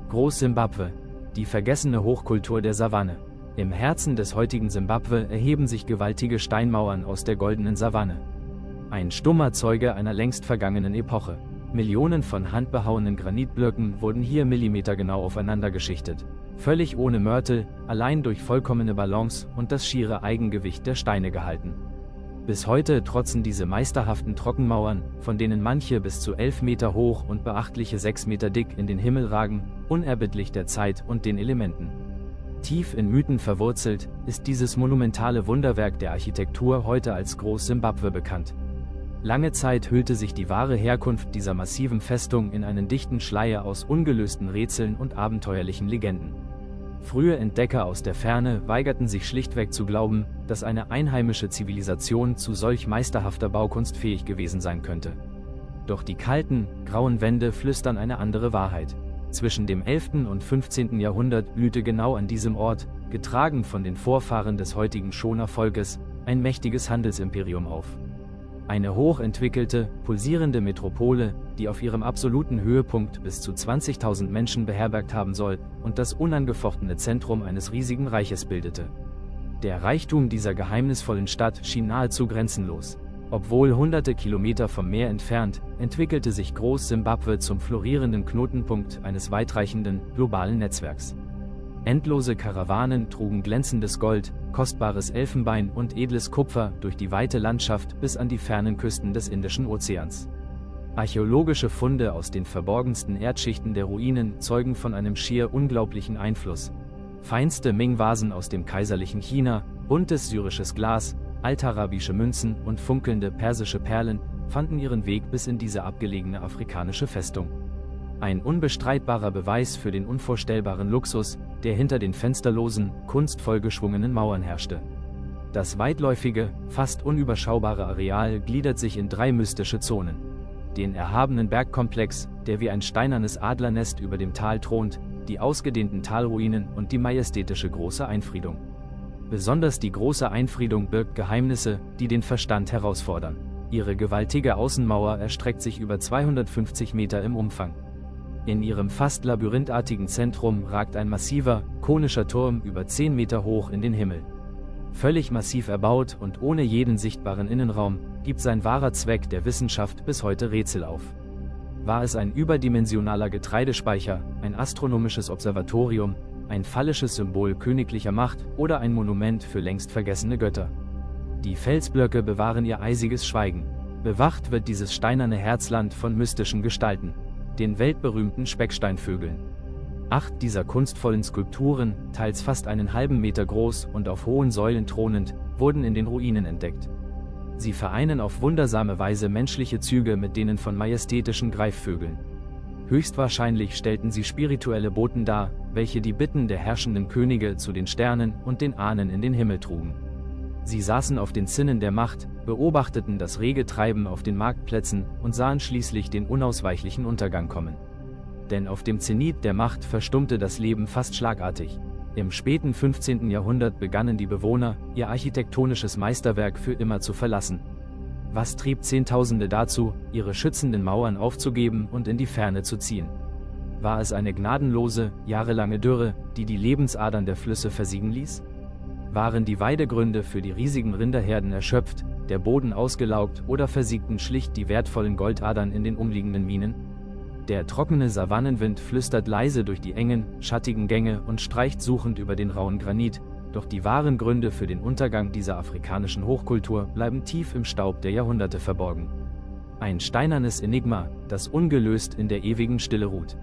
Groß-Simbabwe, die vergessene Hochkultur der Savanne. Im Herzen des heutigen Simbabwe erheben sich gewaltige Steinmauern aus der goldenen Savanne. Ein stummer Zeuge einer längst vergangenen Epoche. Millionen von handbehauenen Granitblöcken wurden hier millimetergenau aufeinander geschichtet. Völlig ohne Mörtel, allein durch vollkommene Balance und das schiere Eigengewicht der Steine gehalten. Bis heute trotzen diese meisterhaften Trockenmauern, von denen manche bis zu 11 Meter hoch und beachtliche 6 Meter dick in den Himmel ragen, unerbittlich der Zeit und den Elementen. Tief in Mythen verwurzelt, ist dieses monumentale Wunderwerk der Architektur heute als Groß-Simbabwe bekannt. Lange Zeit hüllte sich die wahre Herkunft dieser massiven Festung in einen dichten Schleier aus ungelösten Rätseln und abenteuerlichen Legenden. Frühe Entdecker aus der Ferne weigerten sich schlichtweg zu glauben, dass eine einheimische Zivilisation zu solch meisterhafter Baukunst fähig gewesen sein könnte. Doch die kalten, grauen Wände flüstern eine andere Wahrheit. Zwischen dem 11. und 15. Jahrhundert blühte genau an diesem Ort, getragen von den Vorfahren des heutigen Shona-Volkes, ein mächtiges Handelsimperium auf. Eine hochentwickelte, pulsierende Metropole, die auf ihrem absoluten Höhepunkt bis zu 20.000 Menschen beherbergt haben soll und das unangefochtene Zentrum eines riesigen Reiches bildete. Der Reichtum dieser geheimnisvollen Stadt schien nahezu grenzenlos. Obwohl hunderte Kilometer vom Meer entfernt, entwickelte sich Groß-Simbabwe zum florierenden Knotenpunkt eines weitreichenden, globalen Netzwerks. Endlose Karawanen trugen glänzendes Gold, kostbares Elfenbein und edles Kupfer durch die weite Landschaft bis an die fernen Küsten des Indischen Ozeans. Archäologische Funde aus den verborgensten Erdschichten der Ruinen zeugen von einem schier unglaublichen Einfluss. Feinste Ming-Vasen aus dem kaiserlichen China, buntes syrisches Glas, altarabische Münzen und funkelnde persische Perlen fanden ihren Weg bis in diese abgelegene afrikanische Festung. Ein unbestreitbarer Beweis für den unvorstellbaren Luxus, der hinter den fensterlosen, kunstvoll geschwungenen Mauern herrschte. Das weitläufige, fast unüberschaubare Areal gliedert sich in 3 mystische Zonen. Den erhabenen Bergkomplex, der wie ein steinernes Adlernest über dem Tal thront, die ausgedehnten Talruinen und die majestätische Große Einfriedung. Besonders die Große Einfriedung birgt Geheimnisse, die den Verstand herausfordern. Ihre gewaltige Außenmauer erstreckt sich über 250 Meter im Umfang. In ihrem fast labyrinthartigen Zentrum ragt ein massiver, konischer Turm über 10 Meter hoch in den Himmel. Völlig massiv erbaut und ohne jeden sichtbaren Innenraum, gibt sein wahrer Zweck der Wissenschaft bis heute Rätsel auf. War es ein überdimensionaler Getreidespeicher, ein astronomisches Observatorium, ein phallisches Symbol königlicher Macht oder ein Monument für längst vergessene Götter? Die Felsblöcke bewahren ihr eisiges Schweigen. Bewacht wird dieses steinerne Herzland von mystischen Gestalten, den weltberühmten Specksteinvögeln. 8 dieser kunstvollen Skulpturen, teils fast einen halben Meter groß und auf hohen Säulen thronend, wurden in den Ruinen entdeckt. Sie vereinen auf wundersame Weise menschliche Züge mit denen von majestätischen Greifvögeln. Höchstwahrscheinlich stellten sie spirituelle Boten dar, welche die Bitten der herrschenden Könige zu den Sternen und den Ahnen in den Himmel trugen. Sie saßen auf den Zinnen der Macht, beobachteten das rege Treiben auf den Marktplätzen und sahen schließlich den unausweichlichen Untergang kommen. Denn auf dem Zenit der Macht verstummte das Leben fast schlagartig. Im späten 15. Jahrhundert begannen die Bewohner, ihr architektonisches Meisterwerk für immer zu verlassen. Was trieb Zehntausende dazu, ihre schützenden Mauern aufzugeben und in die Ferne zu ziehen? War es eine gnadenlose, jahrelange Dürre, die die Lebensadern der Flüsse versiegen ließ? Waren die Weidegründe für die riesigen Rinderherden erschöpft, der Boden ausgelaugt oder versiegten schlicht die wertvollen Goldadern in den umliegenden Minen? Der trockene Savannenwind flüstert leise durch die engen, schattigen Gänge und streicht suchend über den rauen Granit, doch die wahren Gründe für den Untergang dieser afrikanischen Hochkultur bleiben tief im Staub der Jahrhunderte verborgen. Ein steinernes Enigma, das ungelöst in der ewigen Stille ruht.